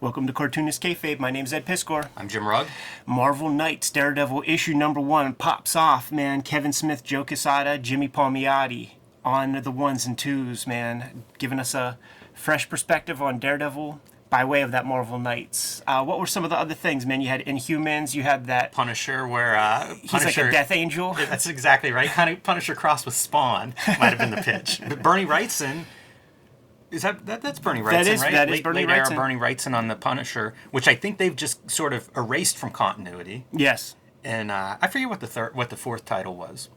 Welcome to Cartoonist Kayfabe. My name's Ed Piskor. I'm Jim Rugg. Marvel Knights Daredevil issue #1 pops off, man. Kevin Smith, Joe Quesada, Jimmy Palmiotti on the ones and twos, man. Giving us a fresh perspective on Daredevil by way of that Marvel Knights. What were some of the other things, man? You had Inhumans, you had that... Punisher, where... he's Punisher, like a Death Angel. That's exactly right. Kind of Punisher crossed with Spawn might have been the pitch. But Bernie Wrightson... That's Bernie Wrightson, right? That is Bernie Late era Wrightson. Bernie Wrightson on the Punisher, which I think they've just sort of erased from continuity. Yes. And I forget what the fourth title was.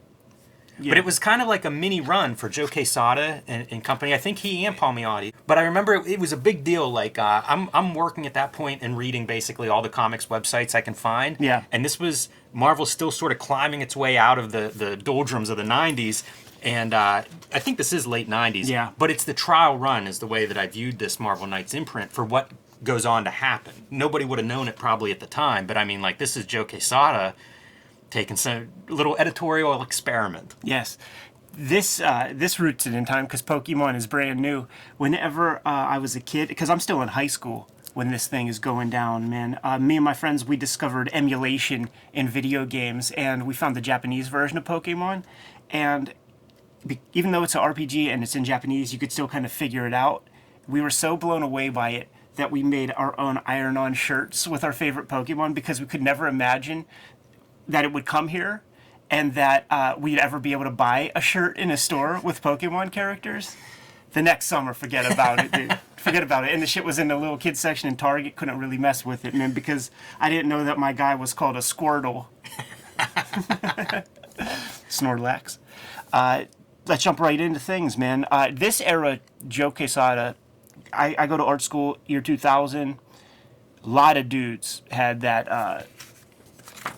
Yeah. But it was kind of like a mini run for Joe Quesada and company. I think he and Palmiotti. But I remember it was a big deal. Like I'm working at that point and reading basically all the comics websites I can find. Yeah. And this was Marvel still sort of climbing its way out of the doldrums of the 90s. And I think this is late 90s. Yeah. But it's the trial run is the way that I viewed this Marvel Knights imprint for what goes on to happen. Nobody would have known it probably at the time. But I mean, like, this is Joe Quesada taking some little editorial experiment. Yes. This roots it in time because Pokemon is brand new. Whenever I was a kid, because I'm still in high school when this thing is going down, man. Me and my friends, we discovered emulation in video games, and we found the Japanese version of Pokemon. And even though it's an RPG and it's in Japanese, you could still kind of figure it out. We were so blown away by it that we made our own iron-on shirts with our favorite Pokemon because we could never imagine that it would come here and that we'd ever be able to buy a shirt in a store with Pokemon characters. The next summer, forget about it, dude. Forget about it. And the shit was in the little kids section in Target. Couldn't really mess with it, man, because I didn't know that my guy was called a Squirtle. Snorlax. Let's jump right into things, man. This era, Joe Quesada, I go to art school, year 2000. A lot of dudes had that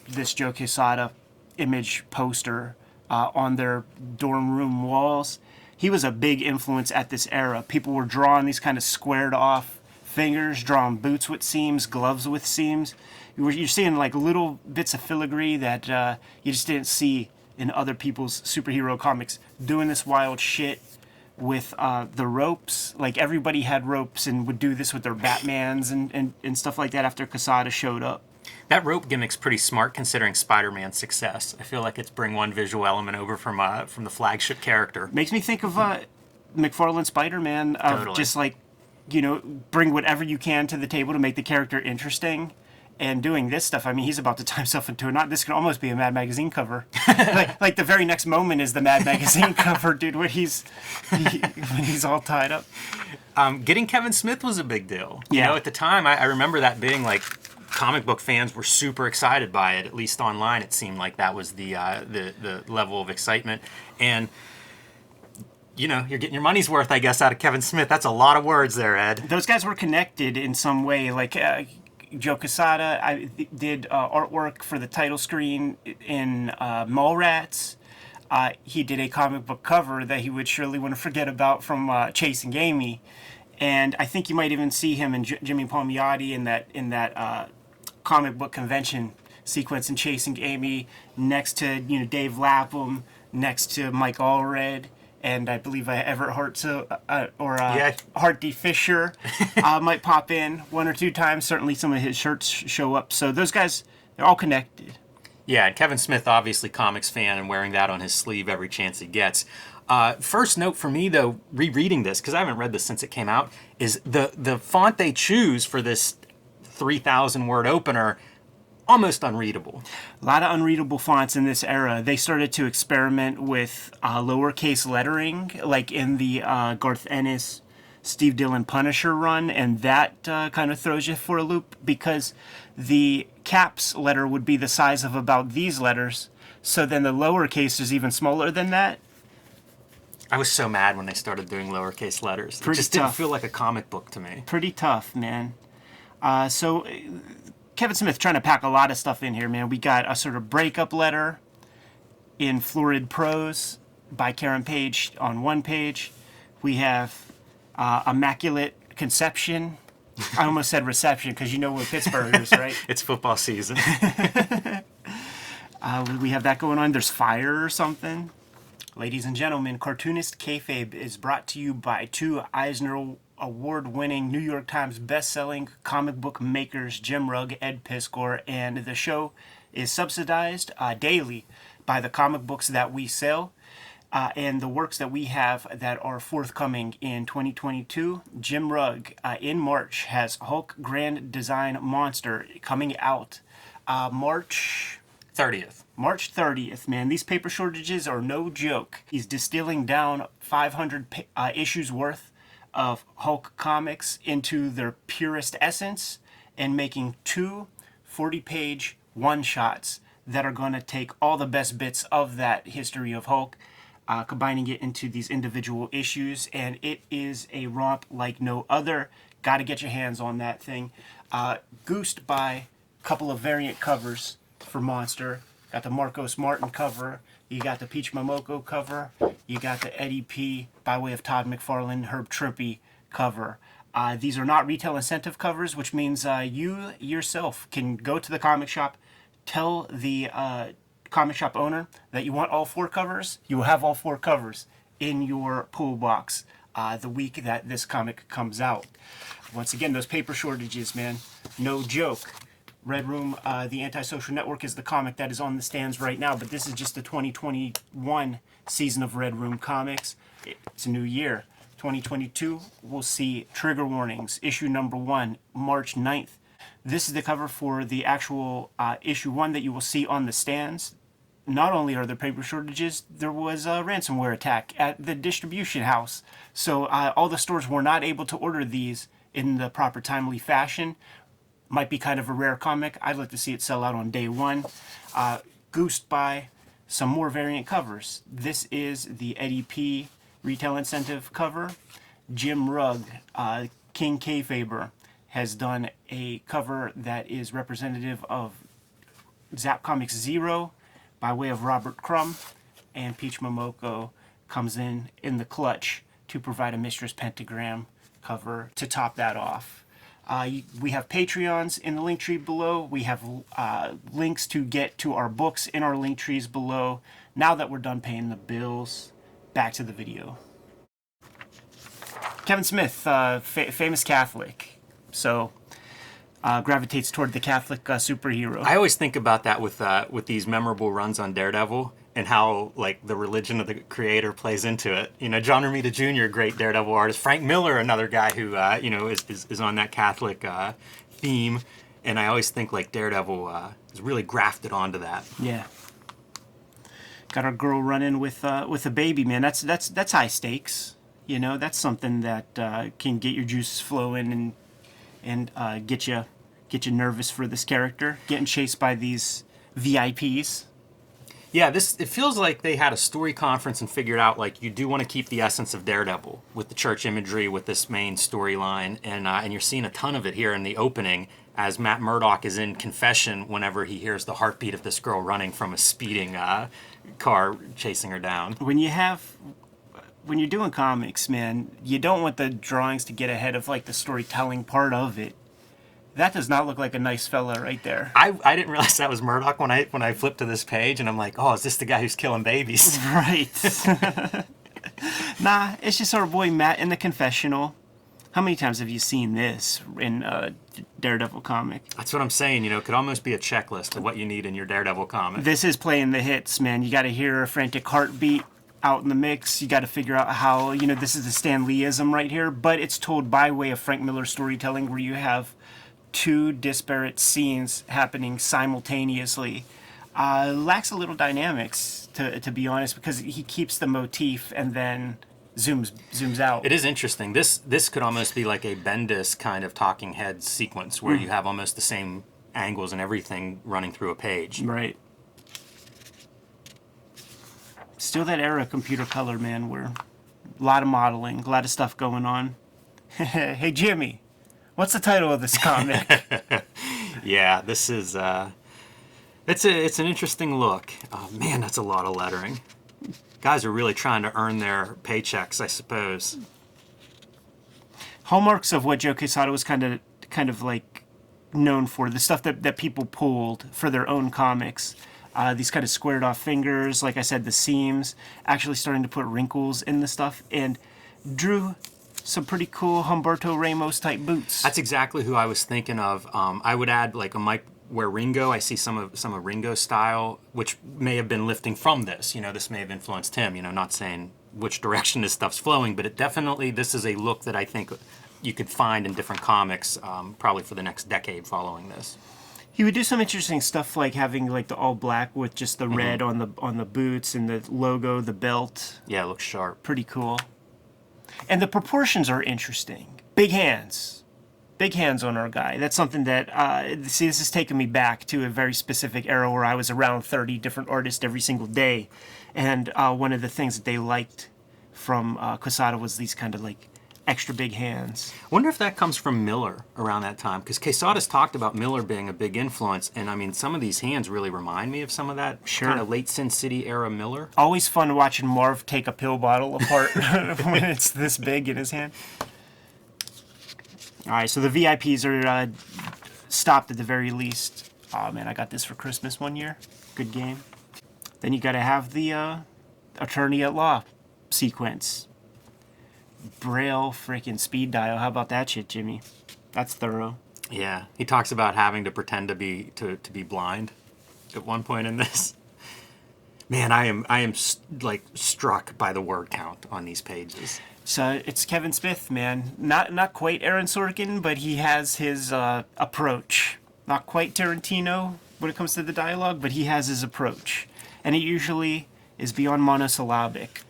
this Joe Quesada image poster on their dorm room walls. He was a big influence at this era. People were drawing these kind of squared off fingers, drawing boots with seams, gloves with seams. You're seeing like little bits of filigree that you just didn't see in other people's superhero comics, doing this wild shit with the ropes. Like, everybody had ropes and would do this with their Batmans and stuff like that after Quesada showed up. That rope gimmick's pretty smart considering Spider-Man's success. I feel like it's bring one visual element over from the flagship character. Makes me think of McFarlane Spider-Man. Totally. Just like, bring whatever you can to the table to make the character interesting. And doing this stuff, I mean, he's about to tie himself into a knot. This could almost be a Mad Magazine cover. like the very next moment is the Mad Magazine cover, dude, when he's all tied up. Getting Kevin Smith was a big deal. Yeah. You know, at the time, I remember that being like, comic book fans were super excited by it. At least online, it seemed like that was the level of excitement. And you're getting your money's worth, I guess, out of Kevin Smith. That's a lot of words there, Ed. Those guys were connected in some way. Like Joe Quesada, I did artwork for the title screen in Mallrats. He did a comic book cover that he would surely want to forget about from Chasing Amy. And I think you might even see him and Jimmy Palmiotti in that comic book convention sequence in Chasing Amy, next to Dave Lapham, next to Mike Allred, and I believe Everett Hart Hart D. Fisher might pop in one or two times. Certainly some of his shirts show up. So those guys, they're all connected. Yeah, and Kevin Smith, obviously comics fan and wearing that on his sleeve every chance he gets. First note for me, though, rereading this, because I haven't read this since it came out, is the font they choose for this 3,000-word opener, almost unreadable. A lot of unreadable fonts in this era. They started to experiment with lowercase lettering, like in the Garth Ennis, Steve Dillon Punisher run, and that kind of throws you for a loop because the caps letter would be the size of about these letters, so then the lowercase is even smaller than that. I was so mad when they started doing lowercase letters. Pretty it just tough. didn't feel like a comic book to me. Pretty tough, man. So Kevin Smith trying to pack a lot of stuff in here, man. We got a sort of breakup letter in florid prose by Karen Page on one page. We have Immaculate Conception. I almost said reception because you know what Pittsburgh is, right? It's football season. We have that going on. There's fire or something. Ladies and gentlemen, Cartoonist Kayfabe is brought to you by two Eisner award-winning, New York Times best-selling comic book makers Jim Rugg, Ed Piskor, and the show is subsidized daily by the comic books that we sell. And the works that we have that are forthcoming in 2022. Jim Rugg in March has Hulk Grand Design Monster coming out March 30th. March 30th, man. These paper shortages are no joke. He's distilling down 500 issues worth of Hulk comics into their purest essence and making two 40-page one-shots that are going to take all the best bits of that history of Hulk, combining it into these individual issues, and it is a romp like no other. Got to get your hands on that thing. Goosed by a couple of variant covers for Monster. Got the Marcos Martin cover, you got the Peach Momoko cover, you got the Eddie P. by way of Todd McFarlane, Herb Trimpe cover. These are not retail incentive covers, which means you yourself can go to the comic shop, tell the comic shop owner that you want all four covers. You will have all four covers in your pool box the week that this comic comes out. Once again, those paper shortages, man, no joke. Red Room, The Antisocial Network is the comic that is on the stands right now, but this is just the 2021 season of Red Room Comics. It's a new year. 2022, we'll see Trigger Warnings, issue number 1, March 9th. This is the cover for the actual issue 1 that you will see on the stands. Not only are there paper shortages, there was a ransomware attack at the distribution house. So all the stores were not able to order these in the proper timely fashion. Might be kind of a rare comic. I'd like to see it sell out on day one. Goosed by some more variant covers. This is the Eddie P. retail incentive cover. Jim Rugg, King Kayfabe, has done a cover that is representative of Zap Comics 0 by way of Robert Crumb, and Peach Momoko comes in the clutch to provide a Mistress Pentagram cover to top that off. We have Patreons in the link tree below. We have links to get to our books in our link trees below. Now that we're done paying the bills, back to the video. Kevin Smith, famous Catholic, so gravitates toward the Catholic superhero. I always think about that with these memorable runs on Daredevil, and how like the religion of the creator plays into it. You know, John Romita Jr., great Daredevil artist. Frank Miller, another guy who is on that Catholic theme. And I always think like Daredevil is really grafted onto that. Yeah. Got our girl running with a baby, man. That's high stakes. You know, that's something that can get your juices flowing and get you nervous for this character. Getting chased by these VIPs. Yeah, it feels like they had a story conference and figured out like you do want to keep the essence of Daredevil with the church imagery, with this main storyline, and you're seeing a ton of it here in the opening as Matt Murdock is in confession whenever he hears the heartbeat of this girl running from a speeding car chasing her down. When you're doing comics, man, you don't want the drawings to get ahead of like the storytelling part of it. That does not look like a nice fella right there. I didn't realize that was Murdoch when I flipped to this page, and I'm like, oh, is this the guy who's killing babies? Right. Nah, it's just our boy Matt in the confessional. How many times have you seen this in a Daredevil comic? That's what I'm saying. You know, it could almost be a checklist of what you need in your Daredevil comic. This is playing the hits, man. You got to hear a frantic heartbeat out in the mix. You got to figure out how, this is the Stan Lee-ism right here, but it's told by way of Frank Miller storytelling, where you have two disparate scenes happening simultaneously. Lacks a little dynamics, to be honest, because he keeps the motif and then zooms out. It is interesting. This could almost be like a Bendis kind of talking head sequence where you have almost the same angles and everything running through a page. Right. Still that era of computer color, man, where a lot of modeling, a lot of stuff going on. Hey, Jimmy. What's the title of this comic? Yeah, this is it's an interesting look. Oh man, that's a lot of lettering. Guys are really trying to earn their paychecks, I suppose. Hallmarks of what Joe Quesada was kind of like known for, the stuff that people pulled for their own comics. These kind of squared off fingers, like I said, the seams, actually starting to put wrinkles in the stuff, and drew some pretty cool Humberto Ramos type boots. That's exactly who I was thinking of. I would add like a Mike where Ringo. I see some of Ringo's style, which may have been lifting from this. This may have influenced him. Not saying which direction this stuff's flowing, but this is a look that I think you could find in different comics, probably for the next decade following this. He would do some interesting stuff, like having like the all black with just the red on the boots and the logo, the belt. Yeah, it looks sharp. Pretty cool. And the proportions are interesting. Big hands. Big hands on our guy. That's something that, this is taking me back to a very specific era where I was around 30 different artists every single day. And one of the things that they liked from Quesada was these kind of like extra big hands. I wonder if that comes from Miller around that time, because Quesada's talked about Miller being a big influence, and I mean, some of these hands really remind me of some of that kind of late Sin City era Miller. Always fun watching Marv take a pill bottle apart when it's this big in his hand. All right, so the VIPs are stopped at the very least. Oh man, I got this for Christmas one year. Good game. Then you got to have the attorney at law sequence. Braille freaking speed dial. Am about that shit, Jimmy? That's thorough. Yeah, he talks about having to pretend to be blind at one point in this. Man, I am like struck by the word count on these pages. So it's Kevin Smith, man. Not quite Aaron Sorkin, but he has his approach. Not quite Tarantino when it comes to the dialogue, but he has his approach, and it usually is beyond monosyllabic.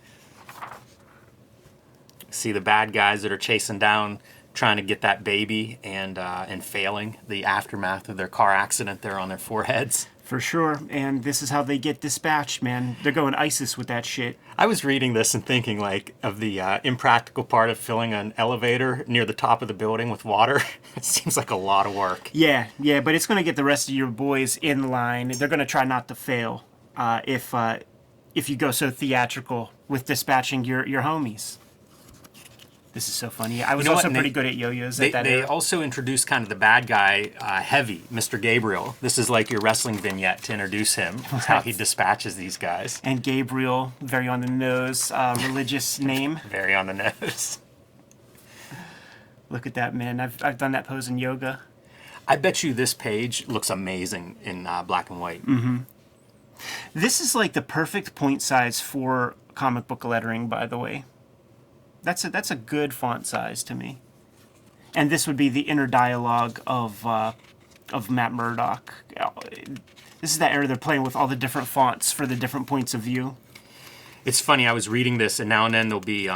See the bad guys that are chasing down, trying to get that baby, and failing. The aftermath of their car accident there on their foreheads. For sure, and this is how they get dispatched, man. They're going ISIS with that shit. I was reading this and thinking like of the impractical part of filling an elevator near the top of the building with water. It seems like a lot of work. Yeah, but it's going to get the rest of your boys in line. They're going to try not to fail if you go so theatrical with dispatching your homies. This is so funny. I was also pretty good at yo-yos at that They era. also introduced kind of the bad guy, Heavy, Mr. Gabriel. This is like your wrestling vignette to introduce him. That's how he dispatches these guys. And Gabriel, very on the nose, religious name. Very on the nose. Look at that, man. I've done that pose in yoga. I bet you this page looks amazing in black and white. Mm-hmm. This is like the perfect point size for comic book lettering, by the way. That's a good font size to me. And this would be the inner dialogue of Matt Murdock. This is that era they're playing with all the different fonts for the different points of view. It's funny, I was reading this, and now and then there'll be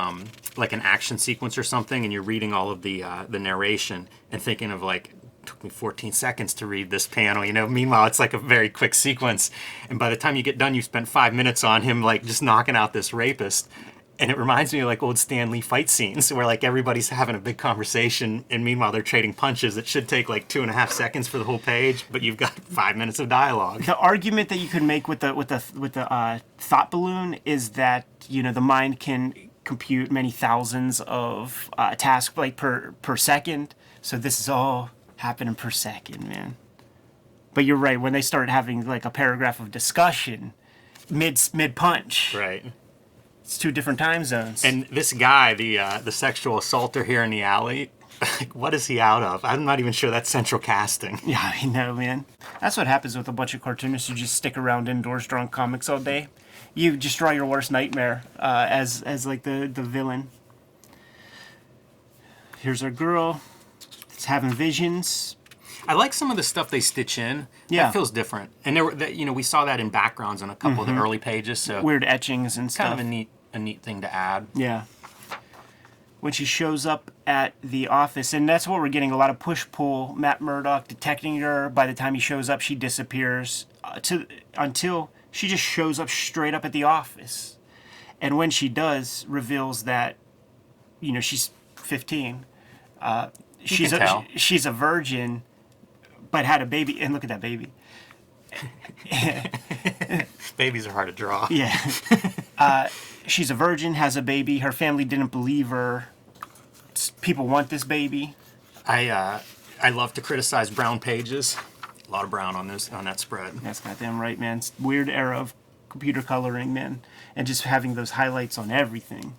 like an action sequence or something, and you're reading all of the narration and thinking of like, it took me 14 seconds to read this panel, Meanwhile, it's like a very quick sequence, and by the time you get done, you spent 5 minutes on him like just knocking out this rapist. And it reminds me of like old Stan Lee fight scenes where like everybody's having a big conversation, and meanwhile they're trading punches. It should take like 2.5 seconds for the whole page, but you've got 5 minutes of dialogue. The argument that you could make with the thought balloon is that the mind can compute many thousands of tasks like per second. So this is all happening per second, man. But you're right. When they start having like a paragraph of discussion mid punch, Right. It's 2 different time zones. And this guy, the sexual assaulter here in the alley, like, what is he out of? I'm not even sure that's central casting. Yeah, I know, man. That's what happens with a bunch of cartoonists who just stick around indoors drawing comics all day. You just draw your worst nightmare as like the villain. Here's our girl. It's having visions. I like some of the stuff they stitch in. Yeah. That feels different. And we saw that in backgrounds on a couple of the early pages. So Weird etchings and stuff. kind of a neat thing to add. Yeah. When she shows up at the office, and that's what we're getting, a lot of push-pull. Matt Murdock detecting her. By the time he shows up, she disappears until she just shows up straight up at the office. And when she does, reveals that, she's 15. She's a virgin, but had a baby. And look at that baby. Babies are hard to draw. Yeah. She's a virgin, has a baby. Her family didn't believe her. People want this baby. I love to criticize brown pages. A lot of brown on that spread. That's goddamn right, man. It's weird era of computer coloring, man. And just having those highlights on everything.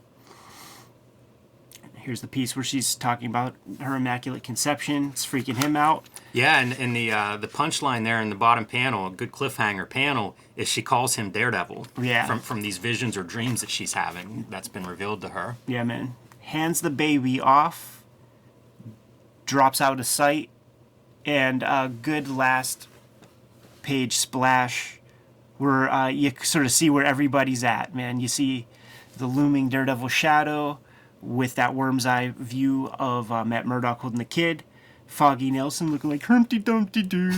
Here's the piece where she's talking about her immaculate conception. It's freaking him out. Yeah, and the punchline there in the bottom panel, a good cliffhanger panel, is she calls him Daredevil. Yeah. From these visions or dreams that she's having that's been revealed to her. Yeah, man. Hands the baby off, drops out of sight, and a good last page splash where you sort of see where everybody's at, man. You see the looming Daredevil shadow with that worm's eye view of Matt Murdock holding the kid. Foggy Nelson looking like Humpty Dumpty Doo.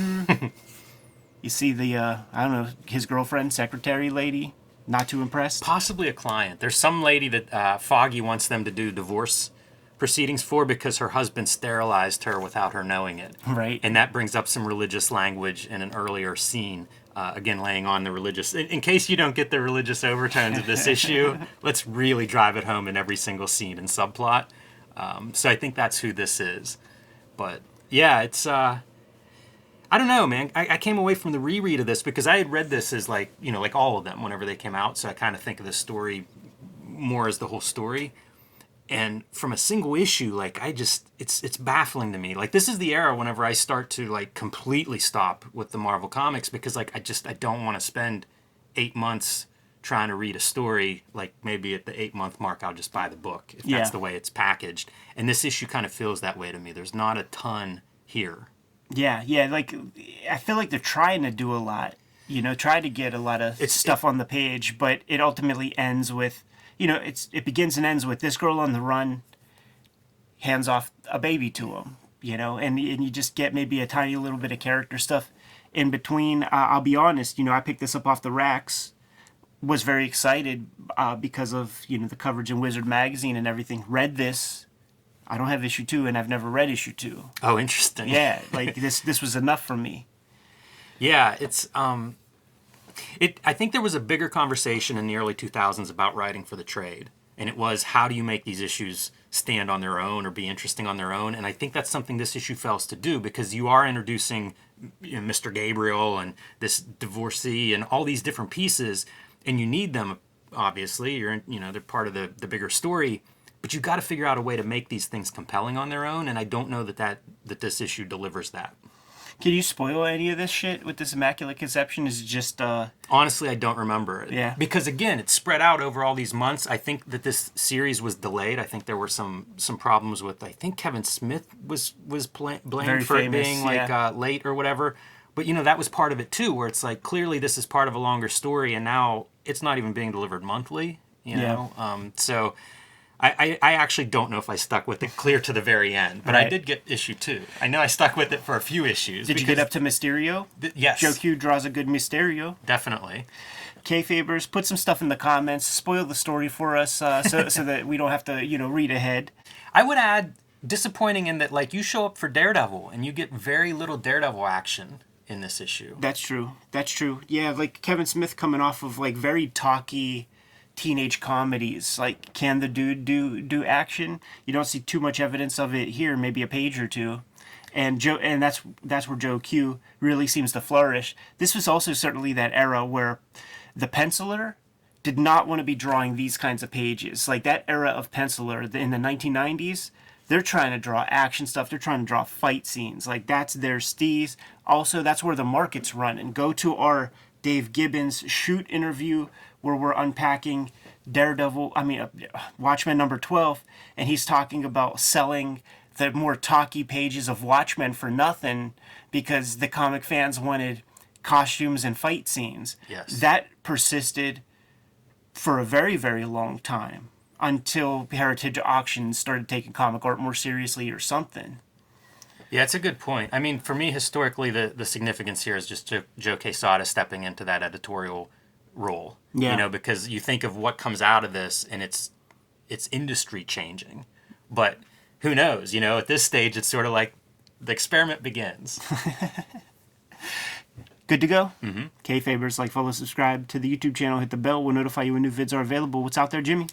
You see the, I don't know, his girlfriend, secretary lady, not too impressed. Possibly a client. There's some lady that Foggy wants them to do divorce proceedings for because her husband sterilized her without her knowing it. Right. And that brings up some religious language in an earlier scene. Again, laying on the religious... In case you don't get the religious overtones of this issue, let's really drive it home in every single scene and subplot. So I think that's who this is. But, yeah, it's... I don't know, man. I came away from the reread of this because I had read this as, like, you know, like all of them whenever they came out. So I kind of think of the story more as the whole story. And from a single issue, like, it's baffling to me. Like, this is the era whenever I start to, like, completely stop with the Marvel Comics because, like, I don't want to spend 8 months trying to read a story. Like, maybe at the 8-month mark, I'll just buy the book if that's the way it's packaged. And this issue kind of feels that way to me. There's not a ton here. Yeah, like, I feel like they're trying to do a lot, you know, try to get a lot of stuff on the page, but it ultimately ends with, you know, it begins and ends with this girl on the run hands off a baby to him, you know, and you just get maybe a tiny little bit of character stuff in between. I'll be honest, you know, I picked this up off the racks, was very excited because of, you know, the coverage in Wizard Magazine and everything. Read this. I don't have issue 2, and I've never read issue 2. Oh, interesting. Yeah, like this was enough for me. Yeah, it's I think there was a bigger conversation in the early 2000s about writing for the trade, and it was how do you make these issues stand on their own or be interesting on their own, and I think that's something this issue fails to do because you are introducing, you know, Mr. Gabriel and this divorcee and all these different pieces, and you need them, obviously. They're part of the bigger story, but you got to figure out a way to make these things compelling on their own, and I don't know that this issue delivers that. Can you spoil any of this shit with this Immaculate Conception? Is it just... Honestly, I don't remember it. Yeah. Because, again, it's spread out over all these months. I think that this series was delayed. I think there were some problems with... I think Kevin Smith was blamed Very for famous, it being, like, late or whatever. But, you know, that was part of it, too, where it's like, clearly this is part of a longer story, and now it's not even being delivered monthly, you know? So... I actually don't know if I stuck with it clear to the very end, but I did get issue 2. I know I stuck with it for a few issues. Did you get up to Mysterio? Yes. Joe Q draws a good Mysterio. Definitely. Kayfabers, put some stuff in the comments. Spoil the story for us so that we don't have to, you know, read ahead. I would add, disappointing in that, like, you show up for Daredevil and you get very little Daredevil action in this issue. That's true. Yeah, like Kevin Smith coming off of, like, very talky... teenage comedies. Like, can the dude do action? You don't see too much evidence of it here, maybe a page or two. And that's where Joe Q really seems to flourish. This was also certainly that era where the penciler did not want to be drawing these kinds of pages. Like, that era of penciler in the 1990s, they're trying to draw action stuff. They're trying to draw fight scenes. Like, that's their steez. Also, that's where the market's running. Go to our Dave Gibbons shoot interview where we're unpacking Watchmen number 12, and he's talking about selling the more talky pages of Watchmen for nothing because the comic fans wanted costumes and fight scenes. Yes. That persisted for a very, very long time until Heritage Auctions started taking comic art more seriously or something. Yeah, it's a good point. I mean, for me, historically, the significance here is just Joe Quesada stepping into that editorial role. Yeah. You know, because you think of what comes out of this, and it's industry changing. But who knows? You know, at this stage, it's sort of like the experiment begins. Good to go? Mm-hmm. Kayfabers, like, follow, subscribe to the YouTube channel, hit the bell. We'll notify you when new vids are available. What's out there, Jimmy?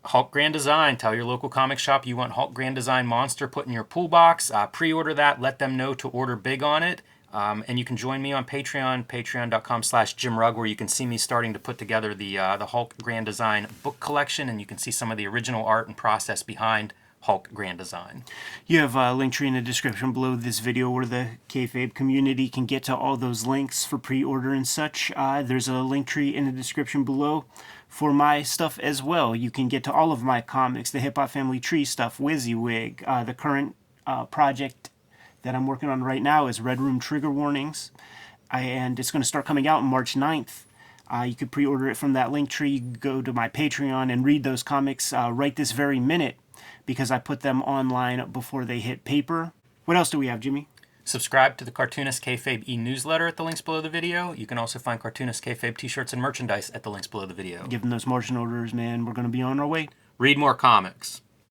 Hulk Grand Design. Tell your local comic shop you want Hulk Grand Design Monster put in your pool box. Pre-order that. Let them know to order big on it. And you can join me on Patreon, patreon.com/JimRugg, where you can see me starting to put together the Hulk Grand Design book collection, and you can see some of the original art and process behind Hulk Grand Design. You have a link tree in the description below this video where the Kayfabe community can get to all those links for pre-order and such. There's a link tree in the description below for my stuff as well. You can get to all of my comics, the Hip Hop Family Tree stuff, WYSIWYG. The current project that I'm working on right now is Red Room Trigger Warnings, and it's going to start coming out on March 9th. You could pre-order it from that link tree. You can go to my Patreon and read those comics right this very minute, because I put them online before they hit paper. What else do we have, Jimmy? Subscribe to the Cartoonist Kayfabe e-newsletter at the links below the video. You can also find Cartoonist Kayfabe t-shirts and merchandise at the links below the video. Give them those margin orders, man. We're going to be on our way. Read more comics.